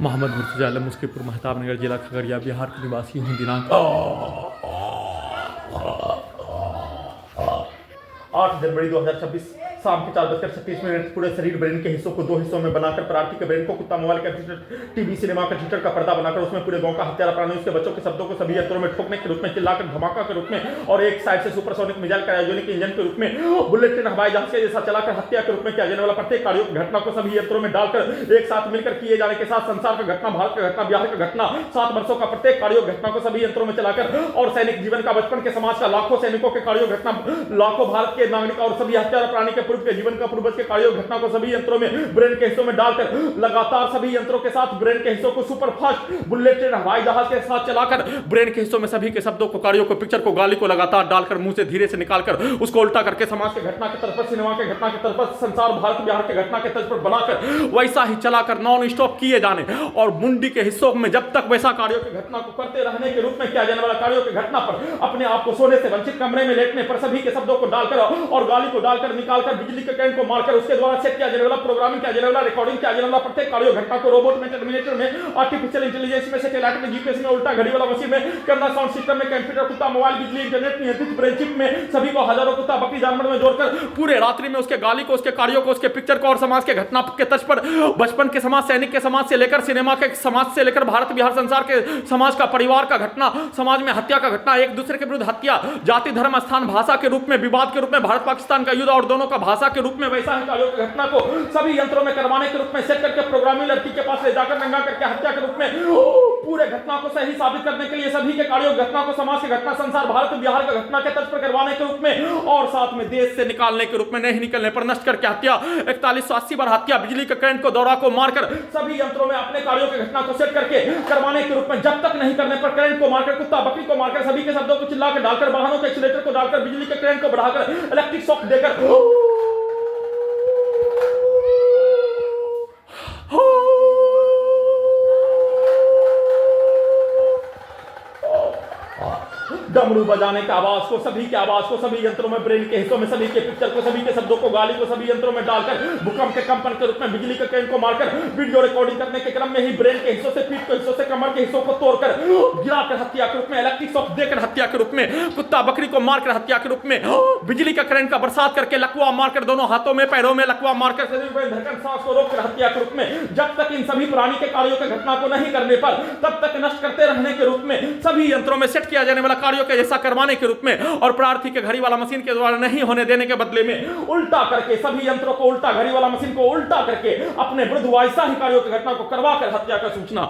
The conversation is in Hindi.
मोहम्मद मुर्तजा आलम मुस्कीपुर महताबनगर जिला खगड़िया बिहार के निवासी हूँ। दिनांक 8 जनवरी 2026 शाम के 4:36 पूरे शरीर ब्रेन के हिस्सों को दो हिस्सों में बनाकर प्रार्थी के ब्रेन को कुत्ता, mobile, computer, TV, cinema, computer का पर्दा बनाकर उसमें पूरे गांव का हत्यारा प्राणी उसके बच्चों के शब्दों को सभी यंत्रों में ठोकने के रूप में, चिल्लाकर धमाका के रूप में और एक साइड से सुपरसोनिक मिसाइल क्रायोजेनिक इंजन के रूप में, बुलेट ट्रेन, हवाई जहाज के जैसा चलाकर हत्या के रूप में किया जाने वाला प्रत्येक कार्यों की घटना को सभी यंत्रों में डालकर एक साथ मिलकर किए जाने के साथ संसार का घटना, भारत का घटना, बिहार का घटना, 7 वर्षों का प्रत्येक कार्यों घटना को सभी यंत्रों में चलाकर और सैनिक जीवन का, बचपन के समाज का, लाखों सैनिकों के कार्यों घटना, लाखों भारत के नागरिक और सभी हत्यारा प्राणी के पूर्व के जीवन का, पूर्वज के कार्यों घटना को सभी यंत्रों में ब्रेन के हिस्सों में डालकर लगातार सभी यंत्रों के साथ ब्रेन के हिस्सों को सुपर फास्ट बुलेट ट्रेन, हवाई जहाज के साथ चलाकर ब्रेन के हिस्सों में सभी के शब्दों को, कार्यों को, पिक्चर को, गाली को लगातार डालकर मुंह से धीरे से निकालकर उसको उल्टा करके समाज के घटना के तर्ज पर, सिनेमा के घटना के तर्ज पर, संसार भारत बिहार के घटना के तर्ज पर बनाकर वैसा ही चलाकर नॉन स्टॉप किए जाने और मुंडी के हिस्सों में जब तक वैसा कार्यों की घटना को करते रहने के रूप में किया जाने वाला कार्यों की घटना पर अपने आप को सोने से वंचित कमरे में लेटने पर सभी के शब्दों को डालकर और गाली को डालकर निकालकर बिजली के करंट को मारकर उसके द्वारा सेट किया जाने वाला, प्रोग्रामिंग किया जाने वाला, रिकॉर्डिंग किया जाने वाला प्रत्येक कार्यों घटना को रोबोट में, टर्मिनेटर में, आर्टिफिशियल इंटेलिजेंस में, सैटेलाइट में, जीपीएस में, उल्टा घड़ी वाला मशीन में, कैमरा साउंड सिस्टम में, कंप्यूटर, कुत्ता, मोबाइल, बिजली, इंटरनेट, नियंत्रित ब्रेन चिप में सभी को हजारों कुत्ता, बकरी, जानवर में जोड़कर पूरे रात्रि में उसके गाली को, उसके कार्यों को, उसके पिक्चर को और समाज के घटना के तर्ज पर बचपन के समाज, सैनिक के समाज से लेकर सिनेमा के समाज से लेकर भारत बिहार संसार के समाज का, परिवार का घटना, समाज में हत्या का घटना, एक दूसरे के विरुद्ध हत्या, जाति, धर्म, स्थान, भाषा के रूप में, विवाद के रूप में, भारत पाकिस्तान का युद्ध और दोनों का भाषा के रूप में वैसा ही कार्यों की घटना को सभी यंत्रों में करवाने के रूप में सेट करके प्रोग्रामिंग लड़की के पास ले जाकर नंगा करके हत्या के रूप में पूरे घटना को सही साबित करने के लिए सभी के कार्यों घटना को, समाज की घटना, संसार भारत बिहार का घटना के तर्ज पर करवाने के रूप में और साथ में देश से निकालने के रूप में, नहीं निकलने पर नष्ट करके हत्या, 4180 बार हत्या, बिजली के करंट को, दौरा को मारकर सभी यंत्रों में अपने कार्यों की घटना को सेट करके करवाने के रूप में, जब तक नहीं करने पर करंट को मारकर, कुत्ता, बकरी को मारकर, सभी के शब्दों को चिल्लाकर डालकर, वाहनों के एक्सीलरेटर को डालकर, बिजली के करंट को बढ़ाकर, इलेक्ट्रिक शॉक देकर डमरू बजाने के आवाज को, सभी के आवाज को, सभी यंत्रों में, ब्रेन के हिस्सों में, सभी के पिक्चर को, सभी के शब्दों को, गाली को सभी यंत्रों में डालकर भूकंप के कंपन के रूप में, बिजली के करंट को मारकर वीडियो रिकॉर्डिंग करने के क्रम में ही ब्रेन के हिस्सों से, पीठ के हिस्सों से, कमर के हिस्सों को तोड़कर गिराकर हत्या के रूप में, इलेक्ट्रिक शॉक देकर हत्या के रूप में, कुत्ता, बकरी को मारकर हत्या के रूप में, बिजली का करंट का बरसात करके, लकवा मारकर, दोनों हाथों में, पैरों में लकवा मारकर, शरीर में धड़कन, सांस को रोककर हत्या के रूप में, जब तक इन सभी प्राणी के कार्यों की घटना को नहीं करने पर तब तक नष्ट करते रहने के रूप में, सभी यंत्रों में सेट किया जाने वाला कार्यों के जैसा करवाने के रूप में और प्रार्थी के घड़ी वाला मशीन के द्वारा नहीं होने देने के बदले में उल्टा करके सभी यंत्रों को, उल्टा घड़ी वाला मशीन को उल्टा करके अपने विरुद्ध वैसा ही कार्यों की घटना को करवा कर हत्या का सूचना